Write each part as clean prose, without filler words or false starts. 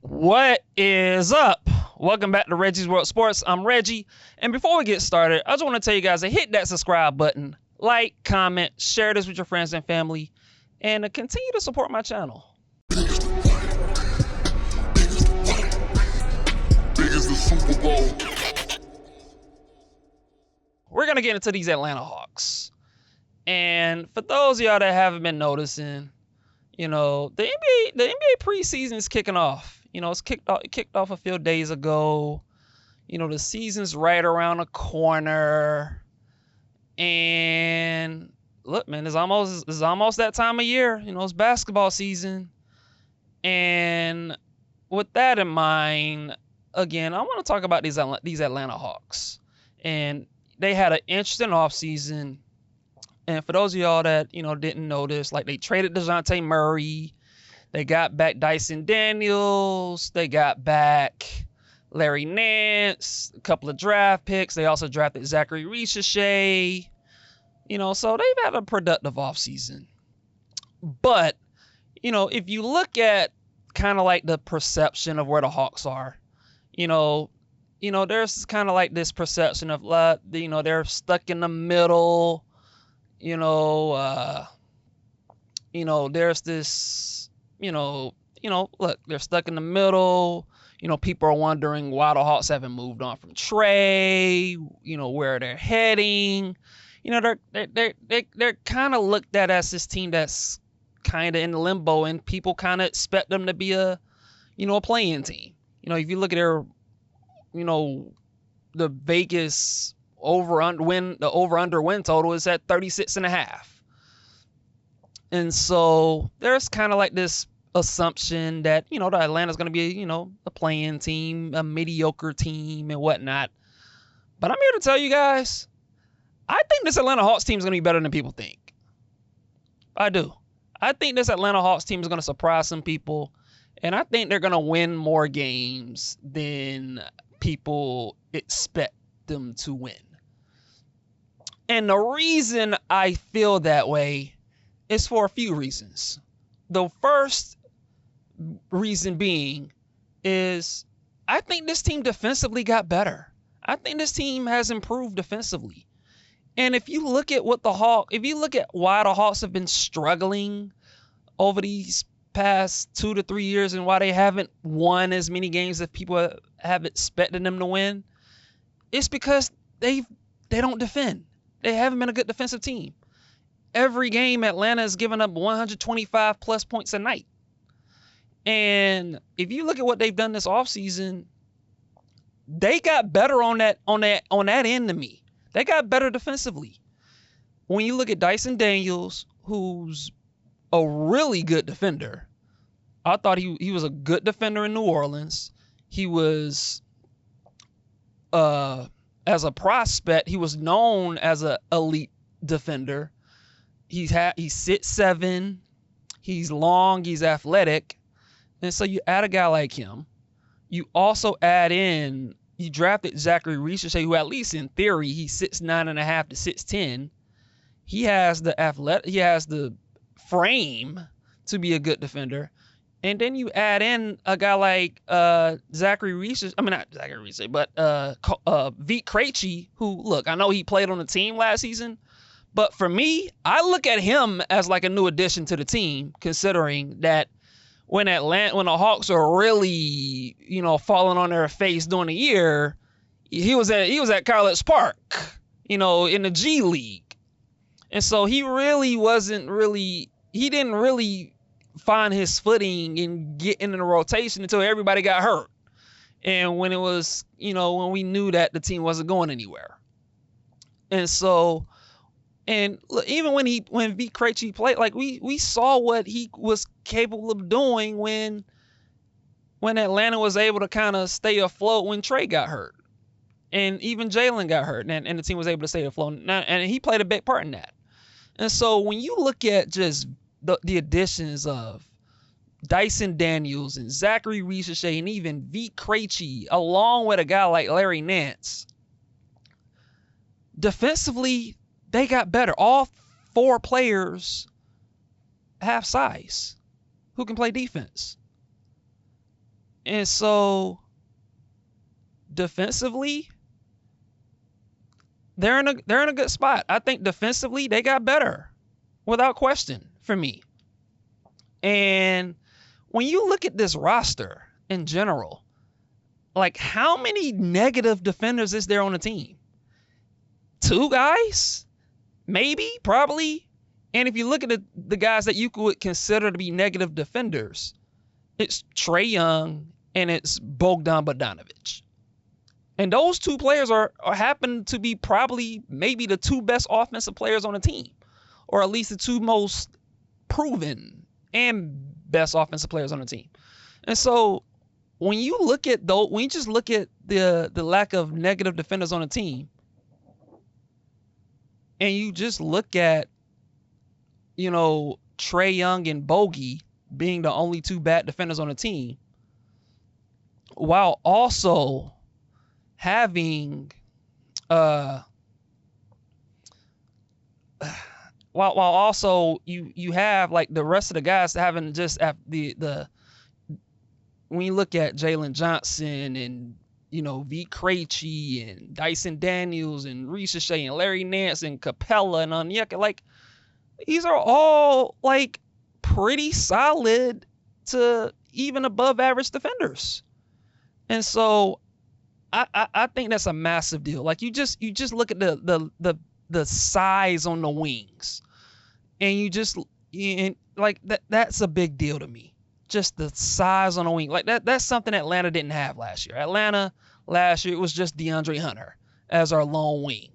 What is up? Welcome back to Reggie's World Sports. I'm Reggie, and before we get started, I just want to tell you guys to hit that subscribe button, like, comment, share this with your friends and family, and to continue to support my channel. Big as the Super Bowl. We're gonna get into these Atlanta Hawks, and for those of y'all that haven't been noticing, the NBA preseason is kicking off. It's kicked off a few days ago. The season's right around the corner. And look, man, it's almost that time of year. It's basketball season. And with that in mind, again, I want to talk about these Atlanta Hawks. And they had an interesting offseason. And for those of y'all that, didn't notice, like they traded DeJounte Murray. They got back Dyson Daniels. They got back Larry Nance, a couple of draft picks. They also drafted Zachary Reggie. So they've had a productive offseason. But, if you look at kind of like the perception of where the Hawks are, there's kind of like this perception of, they're stuck in the middle. There's this, look, they're stuck in the middle. People are wondering why the Hawks haven't moved on from Trae, where they're heading. They're kind of looked at as this team that's kind of in limbo, and people kind of expect them to be a playing team. If you look at their, the Vegas over-under win total is at 36.5. And so there's kind of like this assumption that, the Atlanta's going to be, a playing team, a mediocre team and whatnot. But I'm here to tell you guys, I think this Atlanta Hawks team is going to be better than people think. I do. I think this Atlanta Hawks team is going to surprise some people. And I think they're going to win more games than people expect them to win. And the reason I feel that way is for a few reasons. The first reason being is I think this team defensively got better. I think this team has improved defensively. And if you look at why the Hawks have been struggling over these past 2 to 3 years and why they haven't won as many games as people have expected them to win, it's because they don't defend. They haven't been a good defensive team. Every game, Atlanta has given up 125 plus points a night. And if you look at what they've done this offseason, they got better on that end to me. They got better defensively. When you look at Dyson Daniels, who's a really good defender, I thought he was a good defender in New Orleans. He was, as a prospect, he was known as an elite defender. He's 6'7", he's long, he's athletic. And so you add a guy like him. You also you drafted Zachary Reggie, who at least in theory, he's 6'9.5" to 6'10". He has the frame to be a good defender. And then you add in a guy like Zachary Reggie, not Zachary Reggie, but Vit Krejci, who, look, I know he played on the team last season. But for me, I look at him as like a new addition to the team, considering that when the Hawks are really, falling on their face during the year, he was at College Park, in the G League. And so he didn't really find his footing and get into the rotation until everybody got hurt. And when it was, when we knew that the team wasn't going anywhere. And so, and look, even when Vit Krejci played, like we saw what he was capable of doing when Atlanta was able to kind of stay afloat when Trae got hurt, and even Jalen got hurt, and the team was able to stay afloat. And he played a big part in that. And so when you look at just the additions of Dyson Daniels and Zachary Reggie and even Vit Krejci, along with a guy like Larry Nance, defensively, they got better. All 4 players have size who can play defense. And so defensively, they're in a good spot. I think defensively they got better without question for me. And when you look at this roster in general, like how many negative defenders is there on the team? 2 guys? Maybe, probably. And if you look at the guys that you could consider to be negative defenders, it's Trae Young and it's Bogdan Bogdanovic. And those 2 players are happen to be probably maybe the 2 best offensive players on the team, or at least the 2 most proven and best offensive players on the team. And so when you just look at the lack of negative defenders on the team, and you just look at, Trae Young and Bogey being the only 2 bad defenders on the team, while also having while also you have like the rest of the guys having just the when you look at Jalen Johnson and V. Krejci and Dyson Daniels and Reese Shea and Larry Nance and Capella and Onyeka, like these are all like pretty solid to even above average defenders. And so I think that's a massive deal. Like you just look at the size on the wings, and that's a big deal to me. Just the size on the wing. Like that's something Atlanta didn't have last year. Atlanta last year, it was just DeAndre Hunter as our lone wing.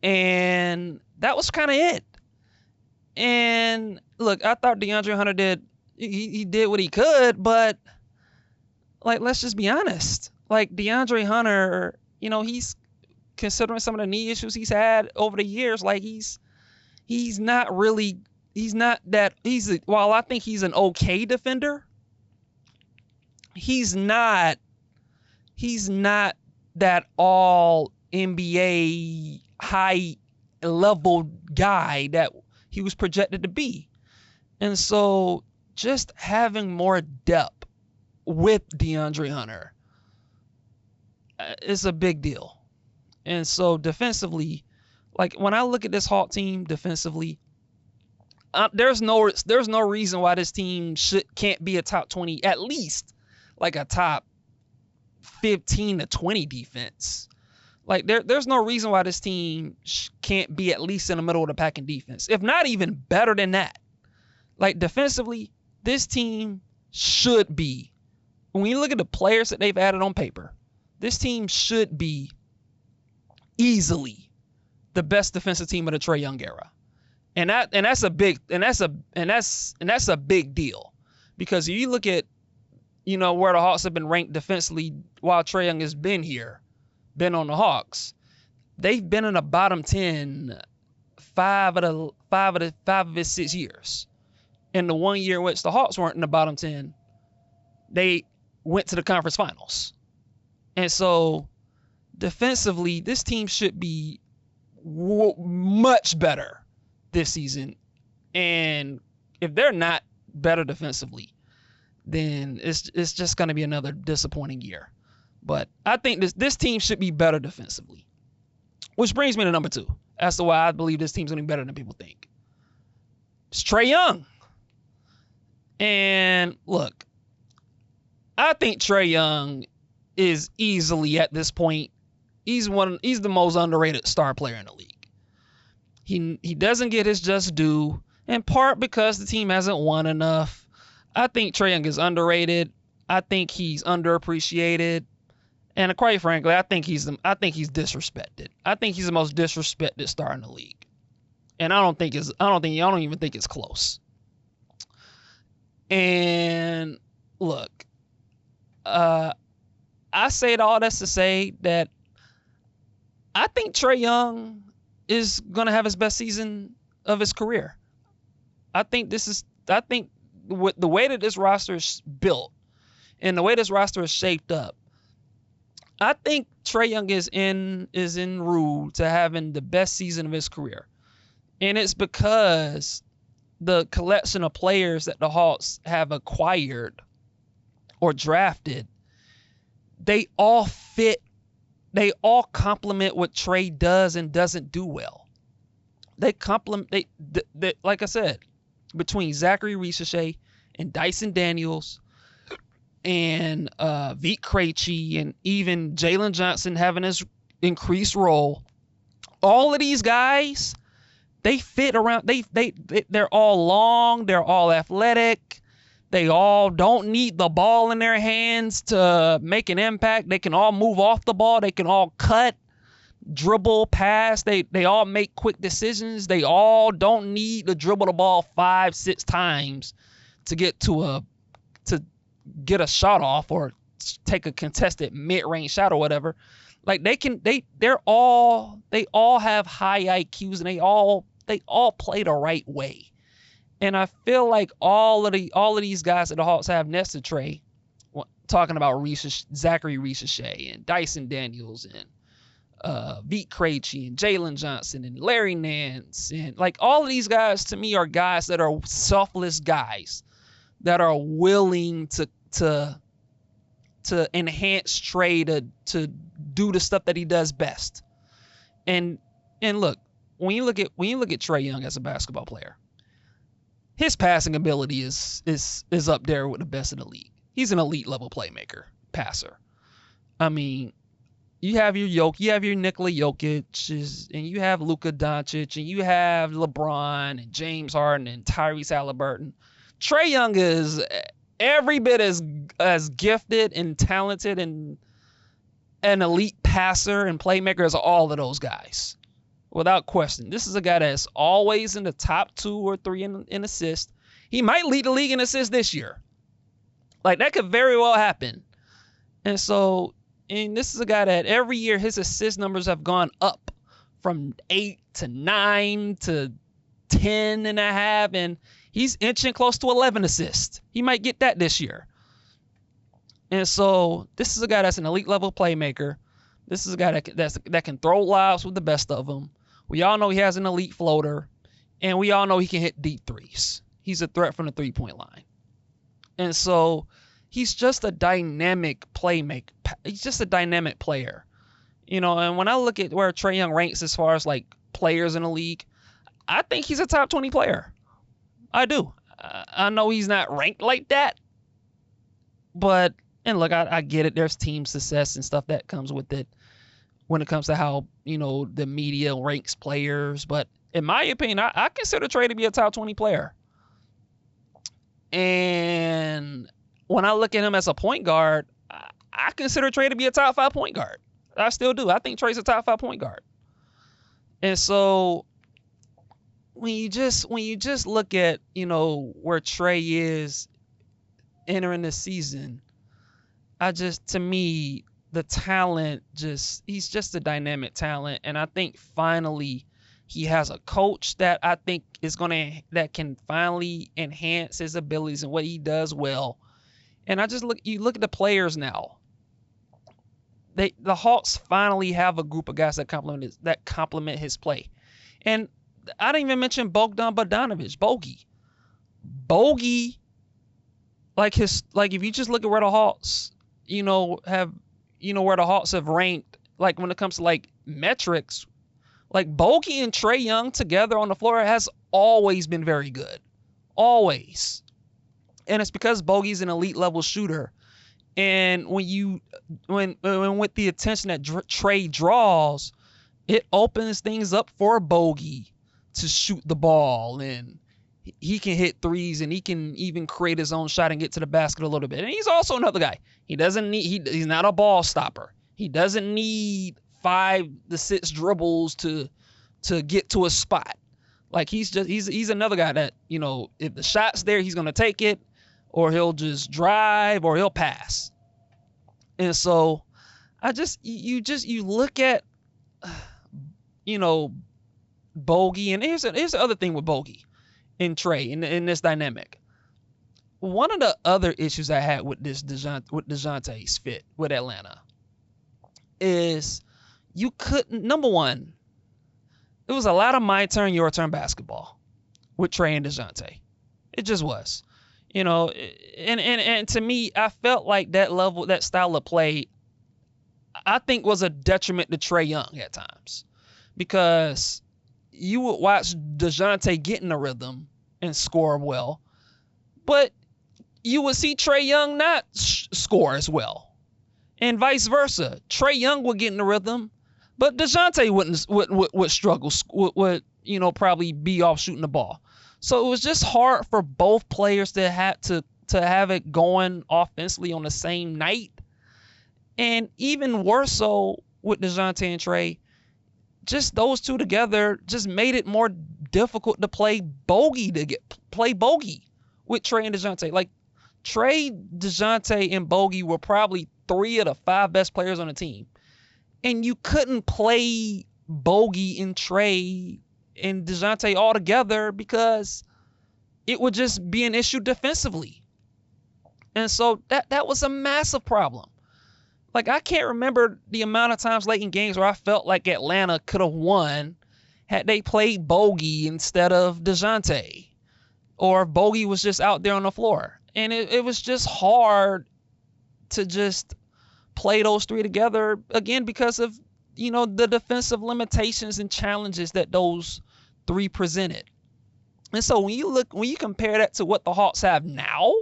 And that was kind of it. And look, I thought DeAndre Hunter did what he could, but like, let's just be honest. Like DeAndre Hunter, he's considering some of the knee issues he's had over the years. Like while I think he's an okay defender, he's not that all NBA high level guy that he was projected to be. And so just having more depth with DeAndre Hunter is a big deal. And so defensively, like when I look at this Hawk team defensively, there's no reason why this team can't be a top 20, at least like a top 15 to 20 defense. Like there's no reason why this team can't be at least in the middle of the pack in defense, if not even better than that. Like defensively, this team should be, when you look at the players that they've added on paper, this team should be easily the best defensive team of the Trae Young era. And that's a big deal, because if you look at where the Hawks have been ranked defensively while Trae Young has been on the Hawks, they've been in the bottom 10 five of his 6 years. In the 1 year in which the Hawks weren't in the bottom 10, they went to the conference finals. And so defensively, this team should be much better this season. And if they're not better defensively, then it's just going to be another disappointing year. But I think this team should be better defensively. Which brings me to number 2 as to why I believe this team's going to be better than people think. It's Trae Young. And look, I think Trae Young is easily at this point, he's the most underrated star player in the league. He doesn't get his just due, in part because the team hasn't won enough. I think Trae Young is underrated. I think he's underappreciated. And quite frankly, I think he's disrespected. I think he's the most disrespected star in the league. And I don't even think it's close. And look, I say all this to say that I think Trae Young is going to have his best season of his career. I think with the way that this roster is built and the way this roster is shaped up, I think Trae Young is en route to having the best season of his career. And it's because the collection of players that the Hawks have acquired or drafted, they all fit. They all complement what Trae does and doesn't do well. They complement. They like I said, between Zachary Richeche and Dyson Daniels and Vit Krejci and even Jalen Johnson having his increased role, all of these guys, they fit around. They're all long. They're all athletic. They all don't need the ball in their hands to make an impact. They can all move off the ball. They can all cut, dribble, pass. They all make quick decisions. They all don't need to dribble the ball 5-6 times to get to get a shot off or take a contested mid-range shot or whatever. Like they all have high IQs and they all play the right way. And I feel like all of these guys that the Hawks have next to Trae, talking about Zachary Richeche and Dyson Daniels and Vit Krejci and Jalen Johnson and Larry Nance, and like all of these guys to me are guys that are selfless guys that are willing to enhance Trae to do the stuff that he does best. And look, when you look at Trae Young as a basketball player, his passing ability is up there with the best in the league. He's an elite level playmaker, passer. I mean, you have your Nikola Jokic, and you have Luka Doncic, and you have LeBron and James Harden and Tyrese Halliburton. Trae Young is every bit as gifted and talented and an elite passer and playmaker as all of those guys, without question. This is a guy that's always in the top 2 or 3 in assists. He might lead the league in assists this year. Like, that could very well happen. And this is a guy that every year his assist numbers have gone up from 8 to 9 to 10 and a half, and he's inching close to 11 assists. He might get that this year. And so this is a guy that's an elite level playmaker. This is a guy that can throw lobs with the best of them. We all know he has an elite floater, and we all know he can hit deep threes. He's a threat from the 3-point line. And so he's just a dynamic playmaker. He's just a dynamic player. You know, and when I look at where Trae Young ranks as far as like players in the league, I think he's a top 20 player. I do. I know he's not ranked like that, but, and look, I get it. There's team success and stuff that comes with it when it comes to how, you know, the media ranks players. But in my opinion, I consider Trae to be a top 20 player. And when I look at him as a point guard, I consider Trae to be a top 5 point guard. I still do. I think Trae's a top 5 point guard. And so when you just look at, you know, where Trae is entering the season, to me, the talent he's just a dynamic talent. And I think finally he has a coach that I think that can finally enhance his abilities and what he does well. And you look at the players now. The Hawks finally have a group of guys that complement his play. And I didn't even mention Bogdan Bogdanović, Bogey, like if you just look at where the Hawks, where the Hawks have ranked, like when it comes to like metrics, like Bogey and Trae Young together on the floor has always been very good. Always. And it's because Bogey's an elite level shooter. And when with the attention that Trae draws, it opens things up for Bogey to shoot the ball, and he can hit threes, and he can even create his own shot and get to the basket a little bit. And he's also another guy. He's not a ball stopper. He doesn't need 5 to 6 dribbles to get to a spot. Like he's another guy that, you know, if the shot's there, he's gonna take it, or he'll just drive, or he'll pass. And so you look at, you know, Bogey, and here's the other thing with Bogey and Trae in this dynamic. One of the other issues I had with DeJounte's fit with Atlanta is you couldn't, number one, it was a lot of my turn, your turn basketball with Trae and DeJounte. It just was. And to me, I felt like that style of play, I think was a detriment to Trae Young at times, because you would watch DeJounte get in the rhythm and score well, but you would see Trae Young not score as well, and vice versa. Trae Young would get in the rhythm, but DeJounte would struggle, would probably be off shooting the ball. So it was just hard for both players to have it going offensively on the same night. And even worse so with DeJounte and Trae, just those two together just made it more difficult to play bogey with Trae and DeJounte. Like, Trae, DeJounte, and Bogey were probably 3 of the 5 best players on the team. And you couldn't play Bogey and Trae and DeJounte all together because it would just be an issue defensively. And so that was a massive problem. Like, I can't remember the amount of times late in games where I felt like Atlanta could have won had they played Bogey instead of DeJounte, or if Bogey was just out there on the floor. And it was just hard to just play those 3 together, again, because of, the defensive limitations and challenges that those 3 presented. And so when you compare that to what the Hawks have now,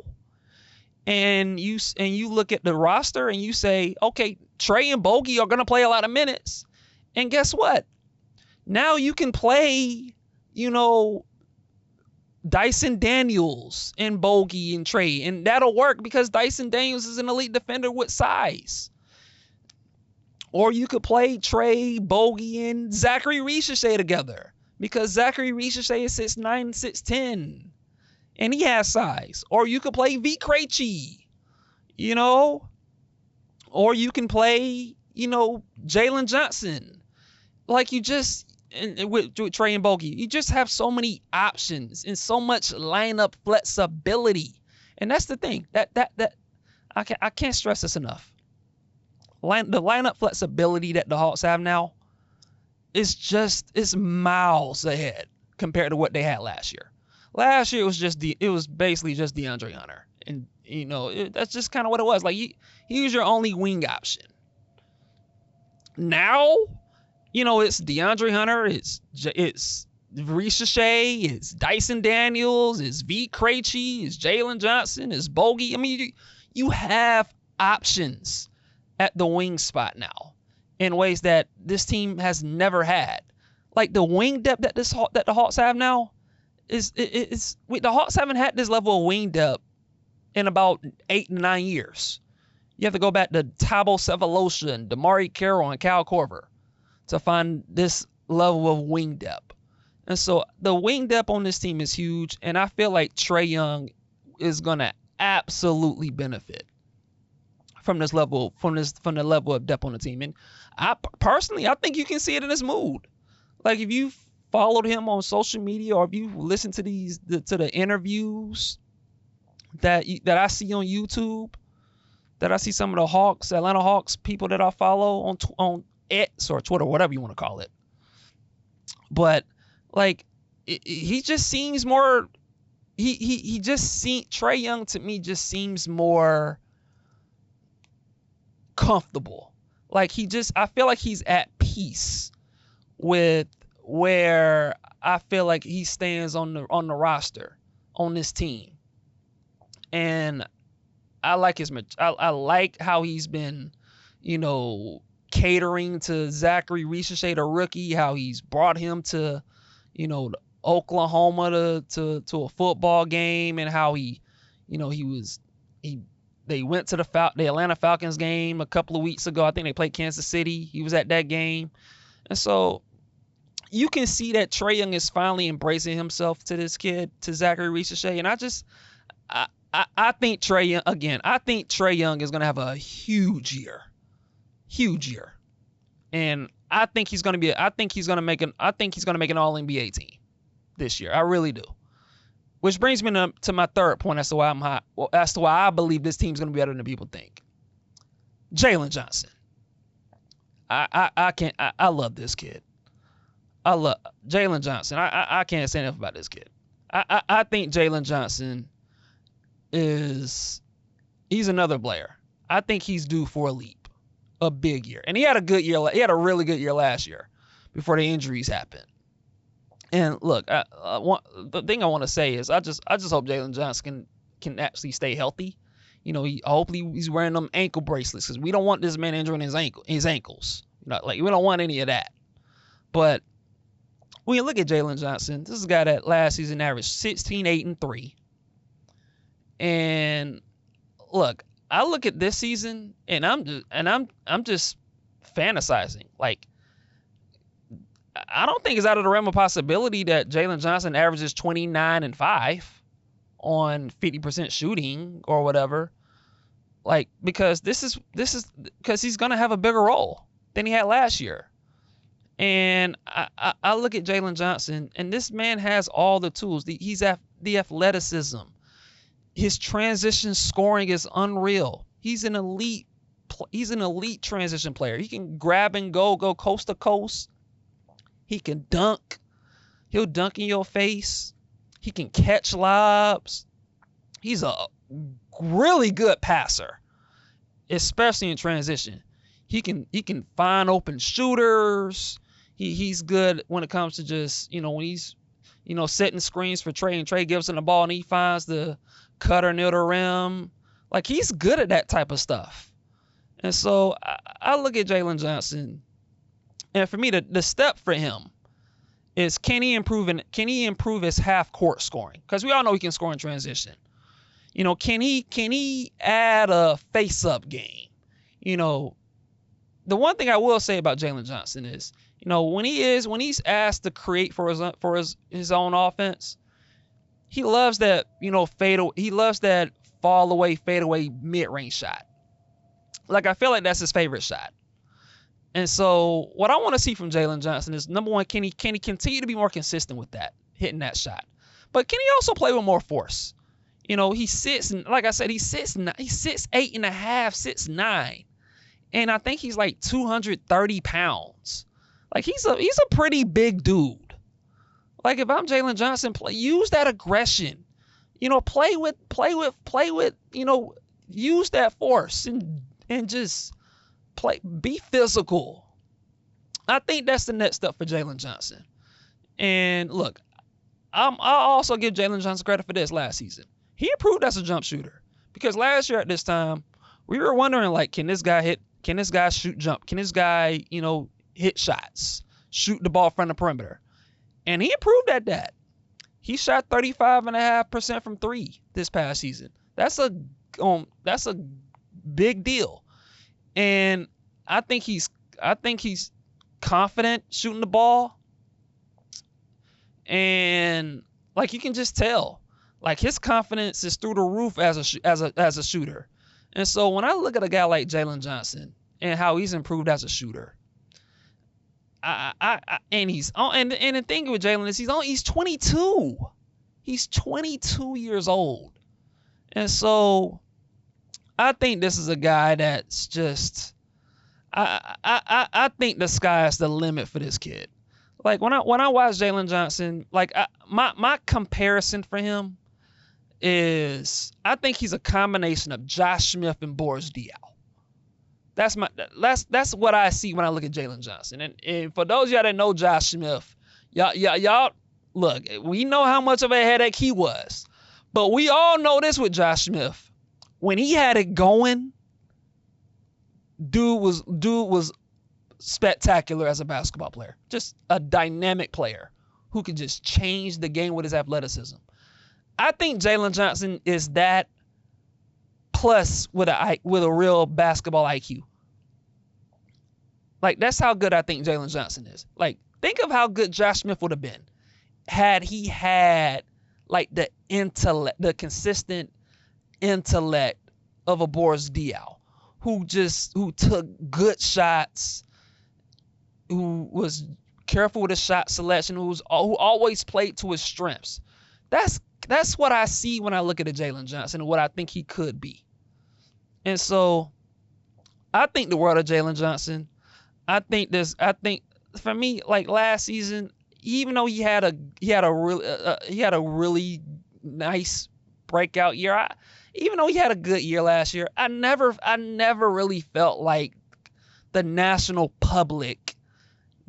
and you look at the roster and you say, okay, Trae and Bogey are going to play a lot of minutes. And guess what? Now you can play, Dyson Daniels and Bogey and Trae, and that'll work because Dyson Daniels is an elite defender with size. Or you could play Trae, Bogey, and Zachary Ricochet together, because Zachary Ricochet is 6'9", 6'10", and he has size. Or you could play V. Krejci, or you can play, Jalen Johnson. Like, you just, with Trae and Bogey, you just have so many options and so much lineup flexibility. And that's the thing that I can't stress this enough. The lineup flexibility that the Hawks have now is miles ahead compared to what they had last year. Last year it was basically just DeAndre Hunter, and that's just kind of what it was. Like, he was your only wing option. Now, it's DeAndre Hunter, it's Ricochet, it's Dyson Daniels, it's V. Krejci, it's Jalen Johnson, it's Bogey. I mean, you have options at the wing spot now in ways that this team has never had. Like, the wing depth that the Hawks have now the Hawks haven't had this level of wing depth in about 8 to 9 years. You have to go back to Thabo Sefolosha, Damari Carroll, and Kyle Korver to find this level of wing depth. And so the wing depth on this team is huge, and I feel like Trae Young is going to absolutely benefit from the level of depth on the team. And I think you can see it in his mood. Like, if you followed him on social media, or if you listen to the interviews that I see on YouTube, that I see some of the Atlanta Hawks people that I follow on X or Twitter, whatever you want to call it. But, like, he just seems more. Trae Young to me just seems more comfortable. Like, I feel like he's at peace with where I feel like he stands on the roster on this team. And I like I like how he's been, catering to Zachary Ricochet, the rookie, how he's brought him to, Oklahoma to a football game, and how they went to the Atlanta Falcons game a couple of weeks ago. I think they played Kansas City. He was at that game. And so you can see that Trae Young is finally embracing himself to this kid, to Zachary Ricochet. And I think Trae Young is going to have a huge year. And I think he's going to make an all NBA team this year. I really do. Which brings me to my third point as to why I believe this team's going to be better than people think. Jalen Johnson. I love this kid. I love Jalen Johnson. I can't say enough about this kid. I think Jalen Johnson is he's another player. I think he's due for a leap, a big year. And he had a good year. He had a really good year last year before the injuries happened. And look, the thing I want to say is I just hope Jalen Johnson can actually stay healthy. Hopefully he's wearing them ankle bracelets because we don't want this man injuring his ankles. We don't want any of that. But when you look at Jalen Johnson, this is a guy that last season averaged 16, 8, and 3. And look, I look at this season and I'm just fantasizing. Like, I don't think it's out of the realm of possibility that Jalen Johnson averages 29 and 5 on 50% shooting or whatever. Like, because this is because he's gonna have a bigger role than he had last year. And I look at Jalen Johnson, and this man has all the tools. He's the athleticism. His transition scoring is unreal. He's an elite transition player. He can grab and go coast to coast. He can dunk. He'll dunk in your face. He can catch lobs. He's a really good passer, especially in transition. He can find open shooters. He's good when it comes to just, when he's, setting screens for Trae, and Trae gives him the ball and he finds the cutter near the rim. Like, he's good at that type of stuff. And so I look at Jalen Johnson, and for me, the step for him is can he improve his half court scoring? Because we all know he can score in transition. Can he add a face up game? The one thing I will say about Jalen Johnson is, when he's asked to create for his own offense, he loves that, he loves that fade away mid-range shot. Like, I feel like that's his favorite shot. And so what I want to see from Jalen Johnson is, number one, can he continue to be more consistent with that, hitting that shot? But can he also play with more force? He sits, and like I said, he sits 8.5, 6'9", and I think he's like 230 pounds. Like, he's a pretty big dude. Like, if I'm Jalen Johnson, use that aggression. Play with, use that force and just be physical. I think that's the next step for Jalen Johnson. And look, I'll also give Jalen Johnson credit for this last season. He improved as a jump shooter, because last year at this time, we were wondering, like, can this guy shoot jump? Can this guy, hit shots, shoot the ball from the perimeter? And he improved at that. He shot 35.5% from 3 this past season. That's a big deal. And I think he's confident shooting the ball. And like, you can just tell, like, his confidence is through the roof as a shooter. And so when I look at a guy like Jalen Johnson and how he's improved as a shooter, and the thing with Jalen is he's 22. He's 22 years old. And so I think this is a guy that's just, I think the sky is the limit for this kid. Like, when I watch Jalen Johnson, like, my comparison for him is, I think he's a combination of Josh Smith and Boris Diaw. That's what I see when I look at Jalen Johnson. And for those of y'all that know Josh Smith, y'all look, we know how much of a headache he was, but we all know this with Josh Smith. When he had it going, dude was spectacular as a basketball player. Just a dynamic player who could just change the game with his athleticism. I think Jalen Johnson is that, plus with a real basketball IQ. Like, that's how good I think Jalen Johnson is. Like, think of how good Josh Smith would have been had he had, like, the intellect, the consistent intellect of a Boris Diaw, who took good shots, who was careful with his shot selection, who always played to his strengths. That's what I see when I look at a Jalen Johnson and what I think he could be. And so I think the world of Jalen Johnson. I think for me, like, last season, even though he had a really nice breakout year. Even though he had a good year last year, I never really felt like the national public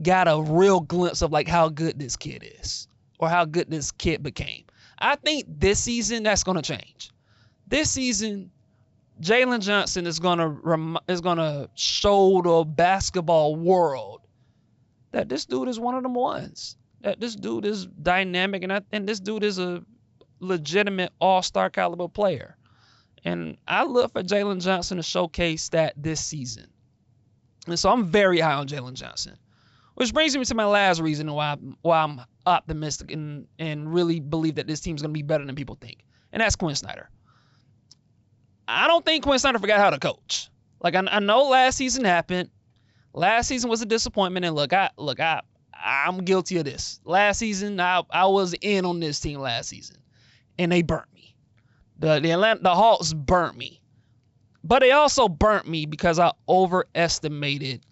got a real glimpse of like how good this kid is or how good this kid became. I think this season that's going to change. This season, Jalen Johnson is gonna show the basketball world that this dude is one of them ones. That this dude is dynamic and this dude is a legitimate all-star caliber player. And I look for Jalen Johnson to showcase that this season. And so I'm very high on Jalen Johnson. Which brings me to my last reason why I'm optimistic and really believe that this team's going to be better than people think. And that's Quinn Snyder. I don't think Quinn Snyder forgot how to coach. Like, I know last season happened. Last season was a disappointment. And I'm guilty of this. Last season, I was in on this team last season. And they burnt me. The Hawks burnt me. But they also burnt me because I overestimated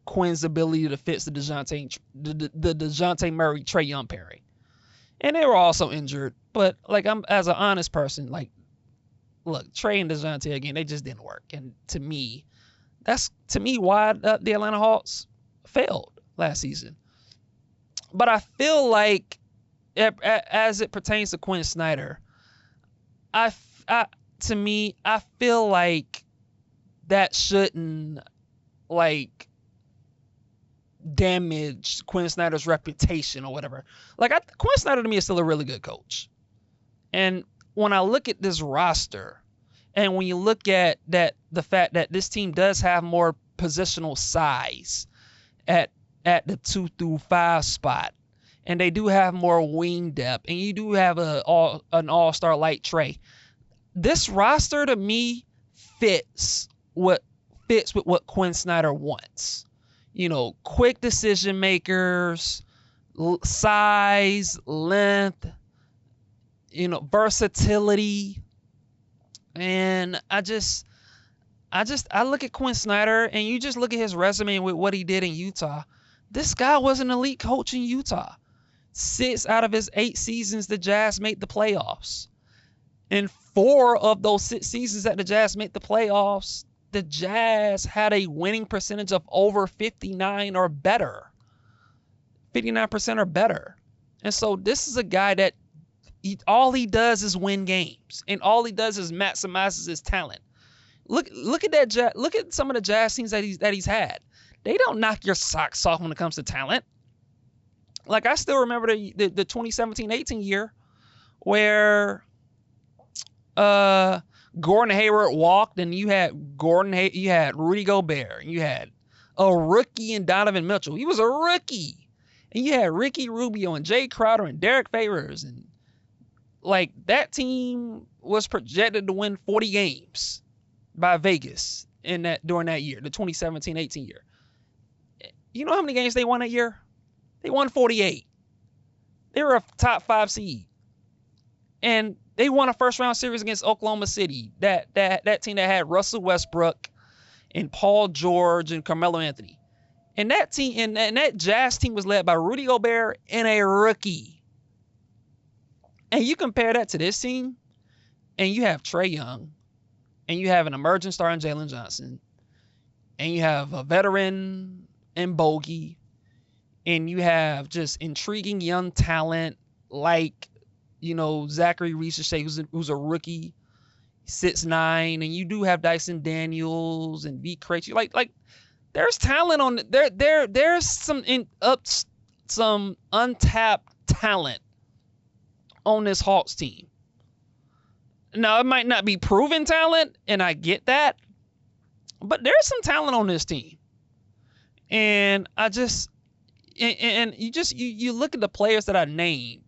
Quinn's ability to fix the DeJounte Murray Trae Young pairing. And they were also injured. But like, I'm as an honest person, like, look, Trae and DeJounte again, they just didn't work. And to me, that's why the Atlanta Hawks failed last season. But I feel like as it pertains to Quinn Snyder, I feel like that shouldn't like damage Quinn Snyder's reputation or whatever. Like, Quinn Snyder to me is still a really good coach. And when I look at this roster, and when you look at the fact that this team does have more positional size at the 2 through 5 spot, and they do have more wing depth, and you do have an all-star like Trae, this roster to me fits with what Quinn Snyder wants. You know, quick decision makers, size, length, you know, versatility. And I look at Quinn Snyder, and you just look at his resume with what he did in Utah. This guy was an elite coach in Utah. 6 out of his 8 seasons, the Jazz made the playoffs. In 4 of those 6 seasons that the Jazz made the playoffs, the Jazz had a winning percentage of over 59 or better. 59% or better. And so this is a guy that all he does is win games, and all he does is maximizes his talent. Look at that. Look at some of the Jazz teams that he's had. They don't knock your socks off when it comes to talent. Like, I still remember the 2017-18 year where Gordon Hayward walked, and you had you had Rudy Gobert, and you had a rookie in Donovan Mitchell. He was a rookie, and you had Ricky Rubio and Jay Crowder and Derek Favors, and like, that team was projected to win 40 games by Vegas during that year, the 2017-18 year. You know how many games they won that year? They won 48. They were a top 5 seed. And they won a first-round series against Oklahoma City. That team that had Russell Westbrook and Paul George and Carmelo Anthony. And that team and that Jazz team was led by Rudy Gobert and a rookie. And you compare that to this team, and you have Trae Young, and you have an emerging star in Jalen Johnson, and you have a veteran in Bogey, and you have just intriguing young talent like, you know, Zachary Ricochet, who's a rookie, 6'9", and you do have Dyson Daniels and V. Krejci. Like there's talent on there's some untapped talent on this Hawks team. Now, it might not be proven talent, and I get that, but there's some talent on this team. And you look at the players that I named,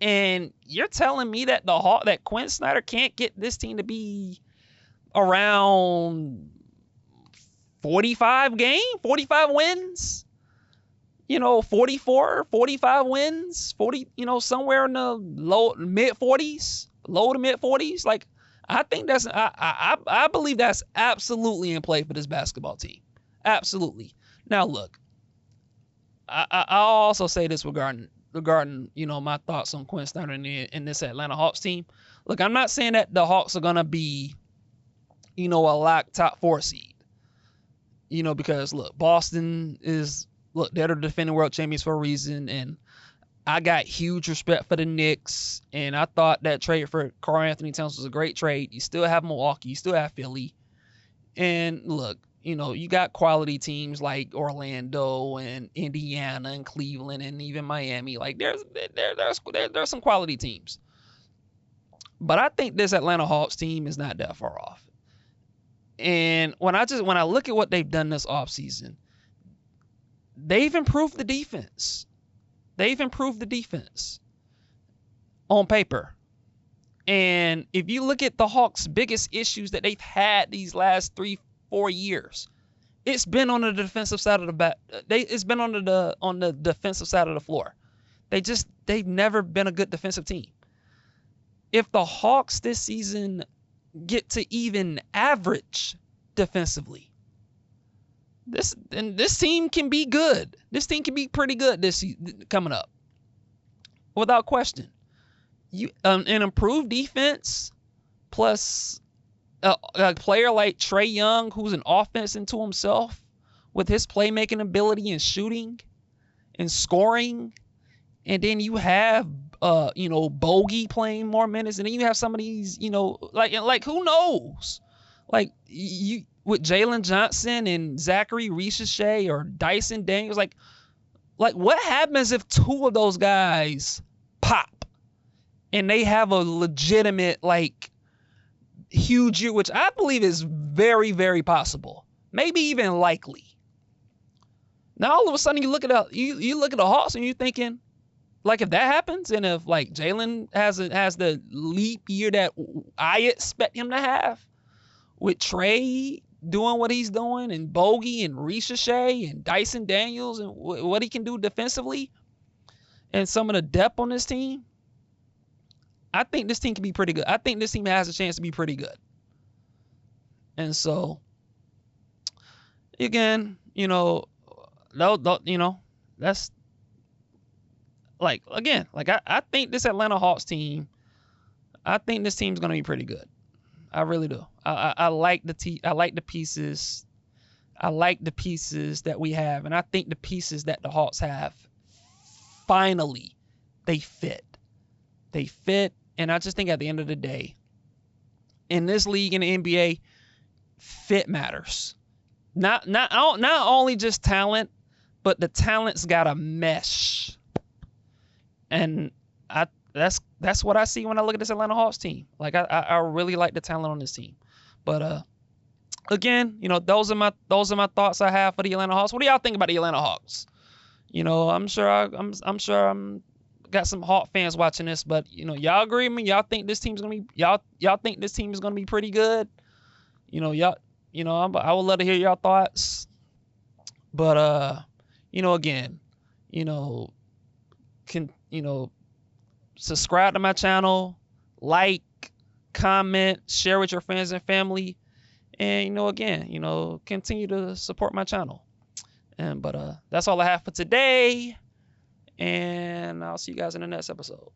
and you're telling me that that Quinn Snyder can't get this team to be around 45 wins? You know, 44, 45 wins, 40, you know, somewhere in the low to mid 40s. Like, I think I believe that's absolutely in play for this basketball team. Absolutely. Now, look, I'll also say this regarding regarding, my thoughts on Quinn Snyder in this Atlanta Hawks team. Look, I'm not saying that the Hawks are gonna be, a locked top 4 seed. Because look, Boston is they're the defending world champions for a reason, and I got huge respect for the Knicks, and I thought that trade for Karl-Anthony Towns was a great trade. You still have Milwaukee, you still have Philly, and look, you got quality teams like Orlando and Indiana and Cleveland and even Miami. Like there's some quality teams, but I think this Atlanta Hawks team is not that far off. And when I look at what they've done this offseason, they've improved the defense. They've improved the defense on paper. And if you look at the Hawks' biggest issues that they've had these last 3-4 years, it's been on the defensive side of the it's been on the defensive side of the floor. They've never been a good defensive team. If the Hawks this season get to even average defensively, this team can be good. This team can be pretty good this season coming up, without question. An improved defense plus a player like Trae Young, who's an offense into himself with his playmaking ability and shooting and scoring, and then you have Bogey playing more minutes, and then you have some of these, like who knows, like you with Jalen Johnson and Zachary Richeche or Dyson Daniels, like what happens if 2 of those guys pop and they have a legitimate huge year, which I believe is very, very possible, maybe even likely. Now all of a sudden you look at the Hawks and you're thinking, if that happens, and if Jalen has the leap year that I expect him to have, with Trae doing what he's doing, and Bogey and Richeche and Dyson Daniels and what he can do defensively, and some of the depth on this team, I think this team can be pretty good. I think this team has a chance to be pretty good. And so, again, that's I think this Atlanta Hawks team, I think this team's gonna be pretty good. I really do. I like the pieces. I like the pieces that we have, and I think the pieces that the Hawks have, finally, they fit. They fit, and I just think at the end of the day, in this league in the NBA, fit matters. Not only just talent, but the talent's gotta mesh. And that's what I see when I look at this Atlanta Hawks team. I really like the talent on this team. But again, those are my thoughts I have for the Atlanta Hawks. What do y'all think about the Atlanta Hawks? I'm sure I'm got some Hawk fans watching this, but y'all agree with me? Y'all think this team's gonna be y'all think this team is gonna be pretty good? I would love to hear y'all thoughts. But again, subscribe to my channel, like, comment, share with your friends and family, and continue to support my channel. But that's all I have for today, and I'll see you guys in the next episode.